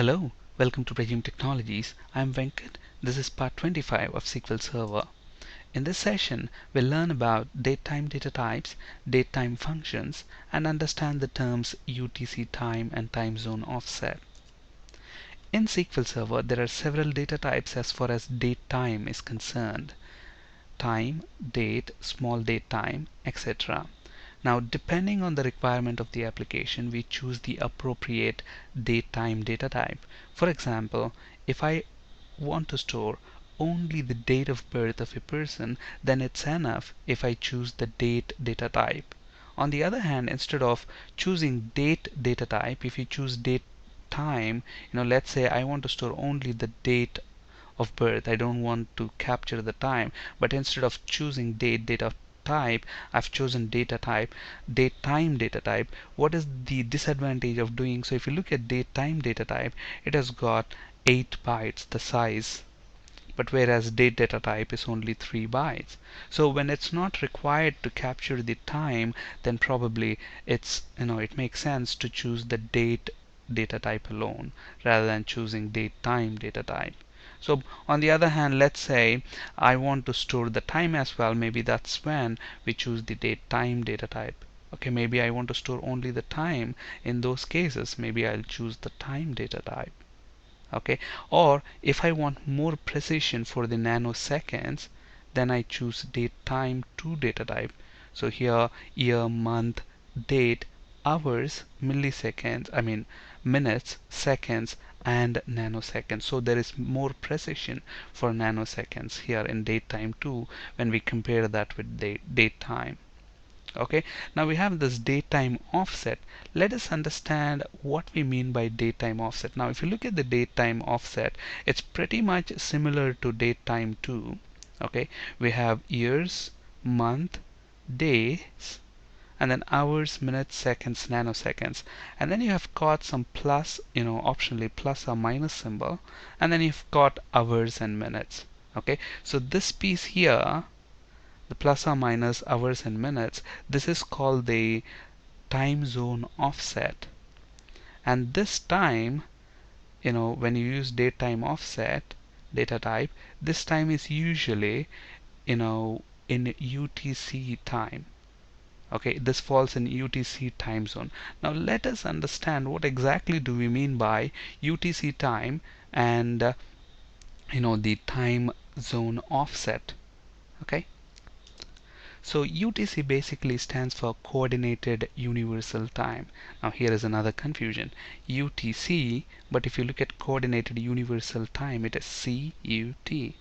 Hello, welcome to Regime Technologies. I'm Venkat. This is part 25 of SQL Server. In this session, we'll learn about DateTime data types, DateTime functions, and understand the terms UTC time and time zone offset. In SQL Server, there are several data types as far as DateTime is concerned. Time, date, small date time, etc. Now, depending on the requirement of the application, we choose the appropriate DateTime data type. For example, if I want to store only the date of birth of a person, then it's enough if I choose the date data type. On the other hand, instead of choosing date data type, if you choose date time, let's say I want to store only the date of birth. I don't want to capture the time, but instead of choosing data type, I've chosen data type, date time data type. What is the disadvantage of doing so? If you look at date time data type, it has got 8 bytes, the size, but whereas date data type is only 3 bytes. So when it's not required to capture the time, then probably it makes sense to choose the date data type alone rather than choosing date time data type. So on the other hand, let's say I want to store the time as well. Maybe that's when we choose the date time data type. Okay, maybe I want to store only the time. In those cases, maybe I'll choose the time data type. Okay, or if I want more precision for the nanoseconds, then I choose date time to data type. So here, year, month, date, hours, milliseconds, minutes, seconds, and nanoseconds. So there is more precision for nanoseconds here in date time too when we compare that with date time. Okay, now we have this DateTime offset. Let us understand what we mean by DateTime offset. Now if you look at the DateTime offset, it's pretty much similar to DateTime too. Okay, we have years, month, days, and then hours, minutes, seconds, nanoseconds, and then you have got some plus, optionally plus or minus symbol, and then you've got hours and minutes. Okay, so this piece here, the plus or minus, hours and minutes, this is called the time zone offset. And this time, when you use date time offset data type, this time is usually in UTC time. Okay, this falls in UTC time zone. Now let us understand what exactly do we mean by UTC time and the time zone offset. Okay, so UTC basically stands for Coordinated Universal Time. Now here is another confusion. UTC, but if you look at Coordinated Universal Time, it is CUT.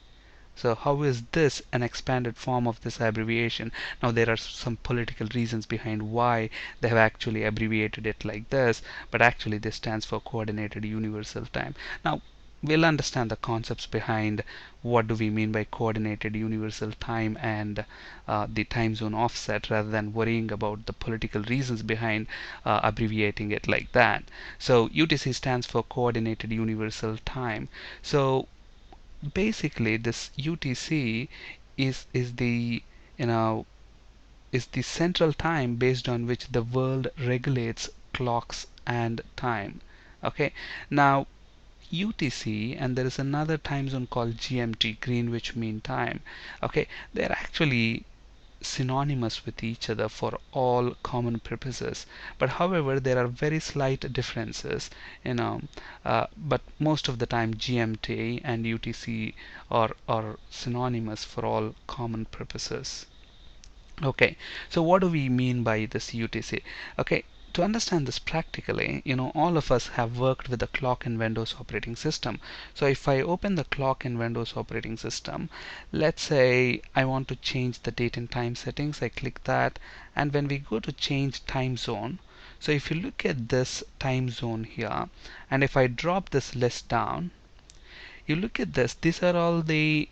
So how is this an expanded form of this abbreviation? Now there are some political reasons behind why they have actually abbreviated it like this, but actually this stands for Coordinated Universal Time. Now we'll understand the concepts behind what do we mean by coordinated universal time and the time zone offset, rather than worrying about the political reasons behind abbreviating it like that. So UTC stands for Coordinated Universal Time. So basically this UTC is the is the central time based on which the world regulates clocks and time. Okay, now UTC, and there is another time zone called GMT, Greenwich Mean Time. Okay, they're actually synonymous with each other for all common purposes, but however there are very slight differences, but most of the time GMT and UTC are synonymous for all common purposes. Okay, so what do we mean by this UTC? Okay, to understand this practically, all of us have worked with the clock in Windows operating system. So if I open the clock in Windows operating system, let's say I want to change the date and time settings. I click that, and when we go to change time zone, so if you look at this time zone here, and if I drop this list down, you look at this, these are all the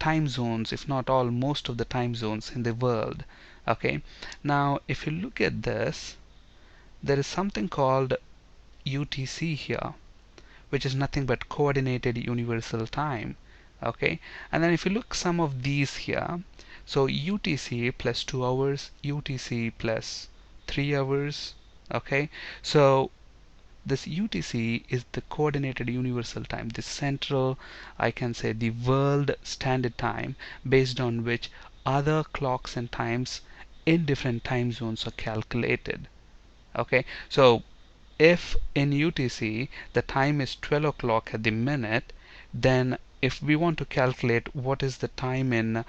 time zones, if not all, most of the time zones in the world. Okay, now if you look at this, there is something called UTC here, which is nothing but Coordinated Universal Time. Okay, and then if you look some of these here, so UTC plus 2 hours, UTC plus 3 hours. Okay, so this UTC is the coordinated universal time, the central, I can say, the world standard time, based on which other clocks and times in different time zones are calculated. Okay, so if in UTC the time is 12 o'clock at the minute, then if we want to calculate what is the time in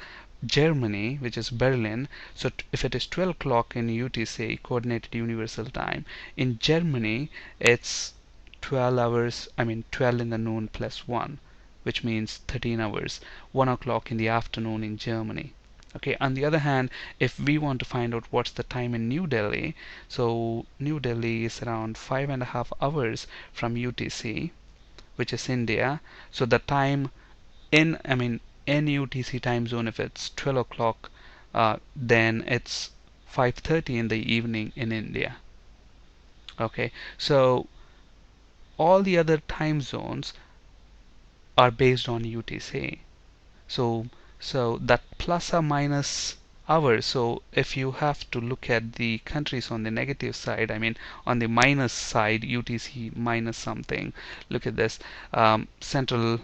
Germany, which is Berlin, so if it is 12 o'clock in UTC, coordinated universal time, in Germany it's 12 hours, 12 in the noon plus 1, which means 13 hours, 1 o'clock in the afternoon in Germany. Okay, on the other hand, if we want to find out what's the time in New Delhi, so New Delhi is around 5.5 hours from UTC, which is India. So the time in, in UTC time zone, if it's 12 o'clock, then it's 5:30 in the evening in India. Okay, so all the other time zones are based on UTC. So that plus or minus hours. So if you have to look at the countries on the negative side, on the minus side, UTC minus something. Look at this. Central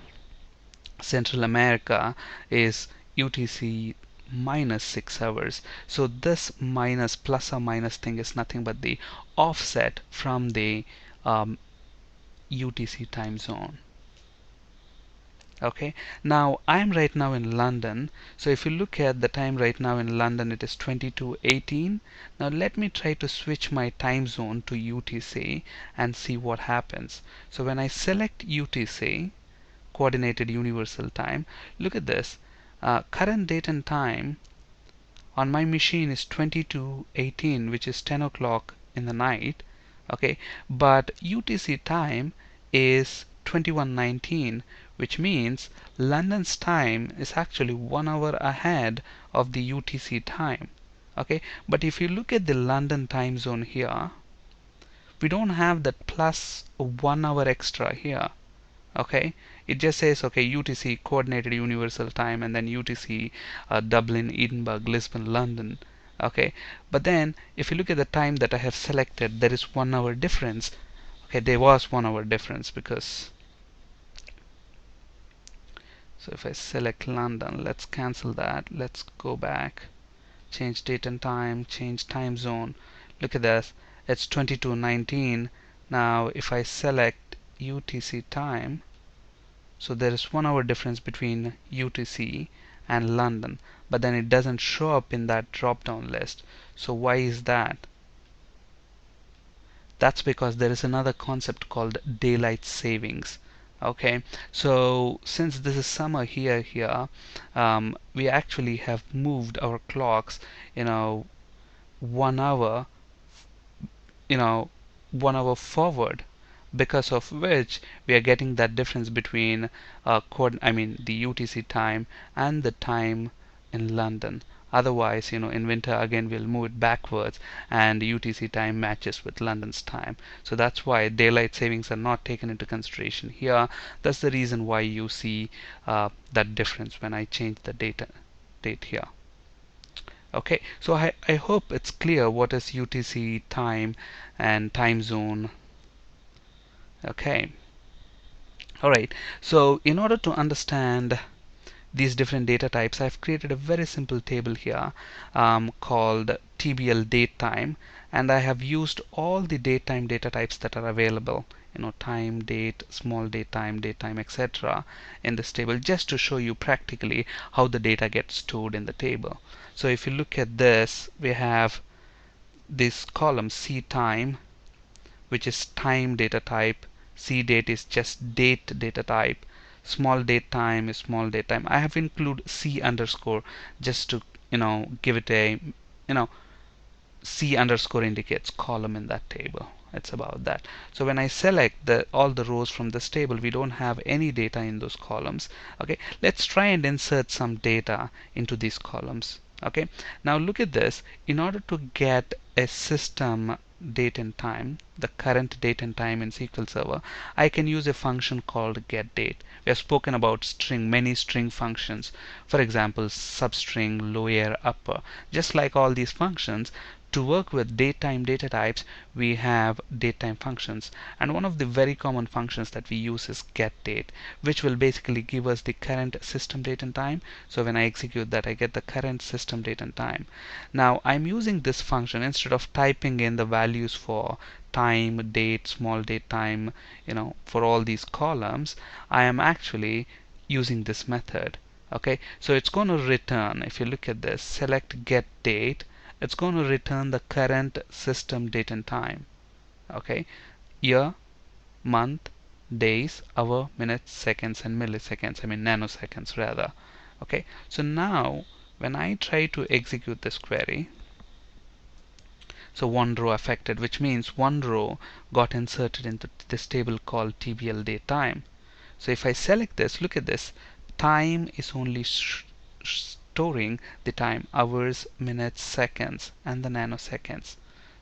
America is UTC minus 6 hours. So this minus plus or minus thing is nothing but the offset from the UTC time zone. Okay, now I'm right now in London, so if you look at the time right now in London, it is 22:18. Now let me try to switch my time zone to UTC and see what happens. So when I select UTC, coordinated universal time, look at this. Current date and time on my machine is 22:18, which is 10 o'clock in the night. Okay, but UTC time is 21:19, which means London's time is actually 1 hour ahead of the UTC time. Okay, but if you look at the London time zone here, we don't have that plus 1 hour extra here. Okay, it just says, okay, UTC coordinated universal time, and then UTC Dublin, Edinburgh, Lisbon, London. Okay, but then if you look at the time that I have selected, there is 1 hour difference. Okay, there was 1 hour difference because, so if I select London, let's cancel that, let's go back, change date and time, change time zone. Look at this, it's 22:19. Now if I select UTC time, so there is 1 hour difference between UTC and London, but then it doesn't show up in that drop down list. So why is that? That's because there is another concept called daylight savings. Okay, so since this is summer here, we actually have moved our clocks, 1 hour, you know 1 hour forward, because of which we are getting that difference between the UTC time and the time in London. Otherwise, in winter again we'll move it backwards and UTC time matches with London's time. So that's why daylight savings are not taken into consideration here. That's the reason why you see that difference when I change the date here. Okay, so I hope it's clear what is UTC time and time zone. Okay, alright, so in order to understand these different data types, I've created a very simple table here called TBL DateTime, and I have used all the DateTime data types that are available, time, date, small date time, etc. in this table, just to show you practically how the data gets stored in the table. So if you look at this, we have this column C time, which is time data type. C date is just date data type. Small date time is small date time. I have included C underscore just to give it a C underscore indicates column in that table. It's about that. So when I select all the rows from this table, we don't have any data in those columns. Okay, let's try and insert some data into these columns. Okay, now look at this. In order to get a system date and time, the current date and time in SQL Server, I can use a function called getDate. We have spoken about many string functions. For example, substring, lower, upper. Just like all these functions, to work with datetime data types, we have datetime functions, and one of the very common functions that we use is getDate, which will basically give us the current system date and time. So when I execute that, I get the current system date and time. Now I'm using this function instead of typing in the values for time, date, small date, time, for all these columns. I am actually using this method. Okay, so it's going to return, if you look at this, select get date, it's going to return the current system date and time. Okay, year, month, days, hour, minutes, seconds, and milliseconds, I mean nanoseconds rather. Okay, so now when I try to execute this query, so one row affected, which means one row got inserted into this table called TBL datetime. So if I select this, look at this, time is only storing the time, hours, minutes, seconds, and the nanoseconds.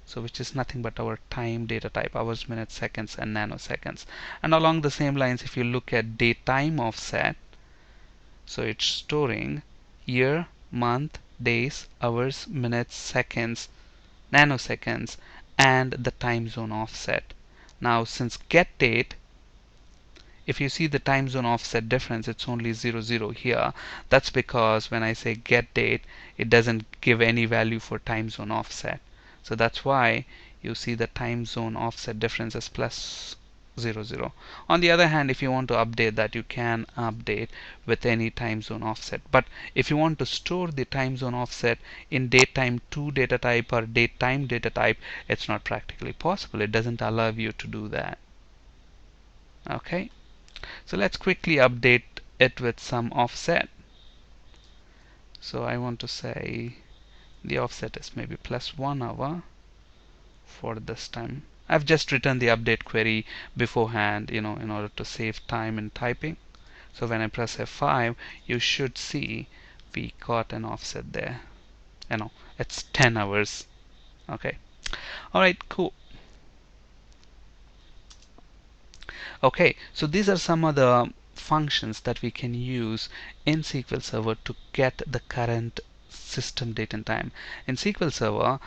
So which is nothing but our time data type, hours, minutes, seconds, and nanoseconds. And along the same lines, if you look at datetime offset, so it's storing year, month, days, hours, minutes, seconds, nanoseconds, and the time zone offset. Now since getDate, if you see the time zone offset difference, it's only 00 here. That's because when I say getDate, it doesn't give any value for time zone offset. So that's why you see the time zone offset difference as plus 00. On the other hand, if you want to update that, you can update with any time zone offset. But if you want to store the time zone offset in datetime2 data type or datetime data type, it's not practically possible. It doesn't allow you to do that. Okay, so let's quickly update it with some offset. So I want to say the offset is maybe plus 1 hour for this time. I've just written the update query beforehand, in order to save time in typing. So when I press F5, you should see we got an offset there. It's 10 hours. Okay. All right, cool. Okay, so these are some of the functions that we can use in SQL Server to get the current system date and time. In SQL Server,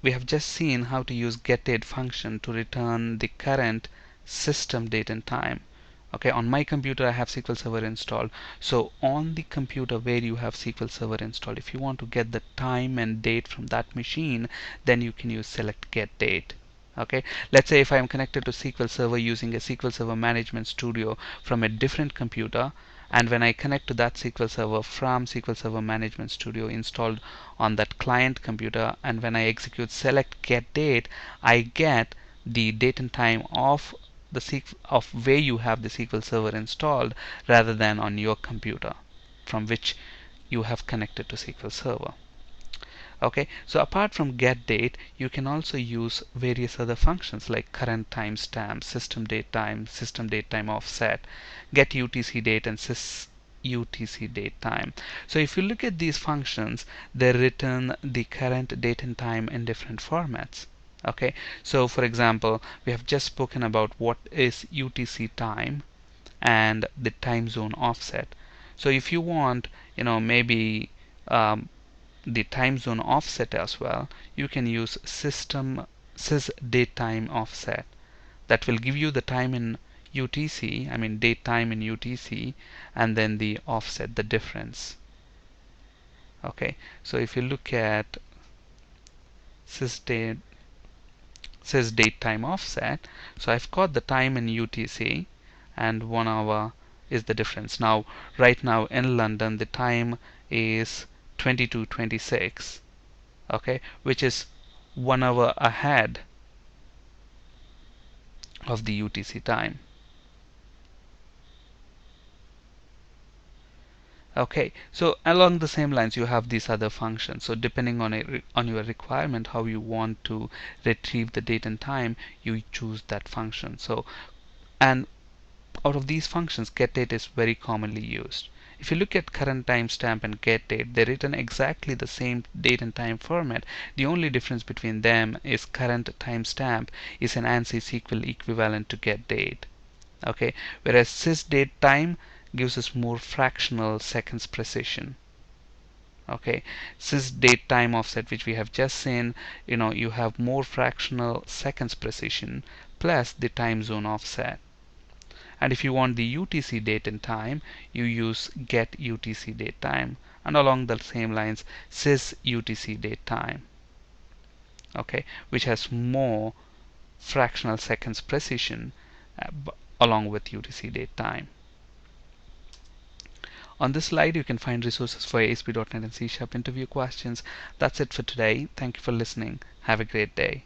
we have just seen how to use getDate function to return the current system date and time. Okay, on my computer I have SQL Server installed. So on the computer where you have SQL Server installed, if you want to get the time and date from that machine, then you can use select getDate. Okay, let's say if I am connected to SQL Server using a SQL Server Management Studio from a different computer, and when I connect to that SQL Server from SQL Server Management Studio installed on that client computer, and when I execute select get date, I get the date and time of where you have the SQL Server installed rather than on your computer from which you have connected to SQL Server. Okay, so apart from getDate, you can also use various other functions like current timestamp, system date time offset, get UTC date, and sys UTC date time. So if you look at these functions, they return the current date and time in different formats. Okay, so for example, we have just spoken about what is UTC time and the time zone offset. So if you want, maybe the time zone offset as well, you can use system sys datetime offset. That will give you the time in UTC, I mean date time in UTC, and then the offset, the difference. Okay, so if you look at sys datetime offset, so I've got the time in UTC and 1 hour is the difference. Now right now in London the time is 22:26, okay, which is 1 hour ahead of the UTC time. Okay, so along the same lines you have these other functions. So depending on your requirement, how you want to retrieve the date and time, you choose that function. So, and out of these functions, getDate is very commonly used. If you look at current timestamp and getDate, they're written exactly the same date and time format. The only difference between them is current timestamp is an ANSI SQL equivalent to getDate. Okay, whereas sysDateTime gives us more fractional seconds precision. Okay, sys date time offset, which we have just seen, you have more fractional seconds precision plus the time zone offset. And if you want the UTC date and time, you use get UTC date time, and along the same lines sys UTC date time, okay, which has more fractional seconds precision along with UTC date time. On this slide, you can find resources for ASP.NET and C# interview questions. That's it for today. Thank you for listening. Have a great day.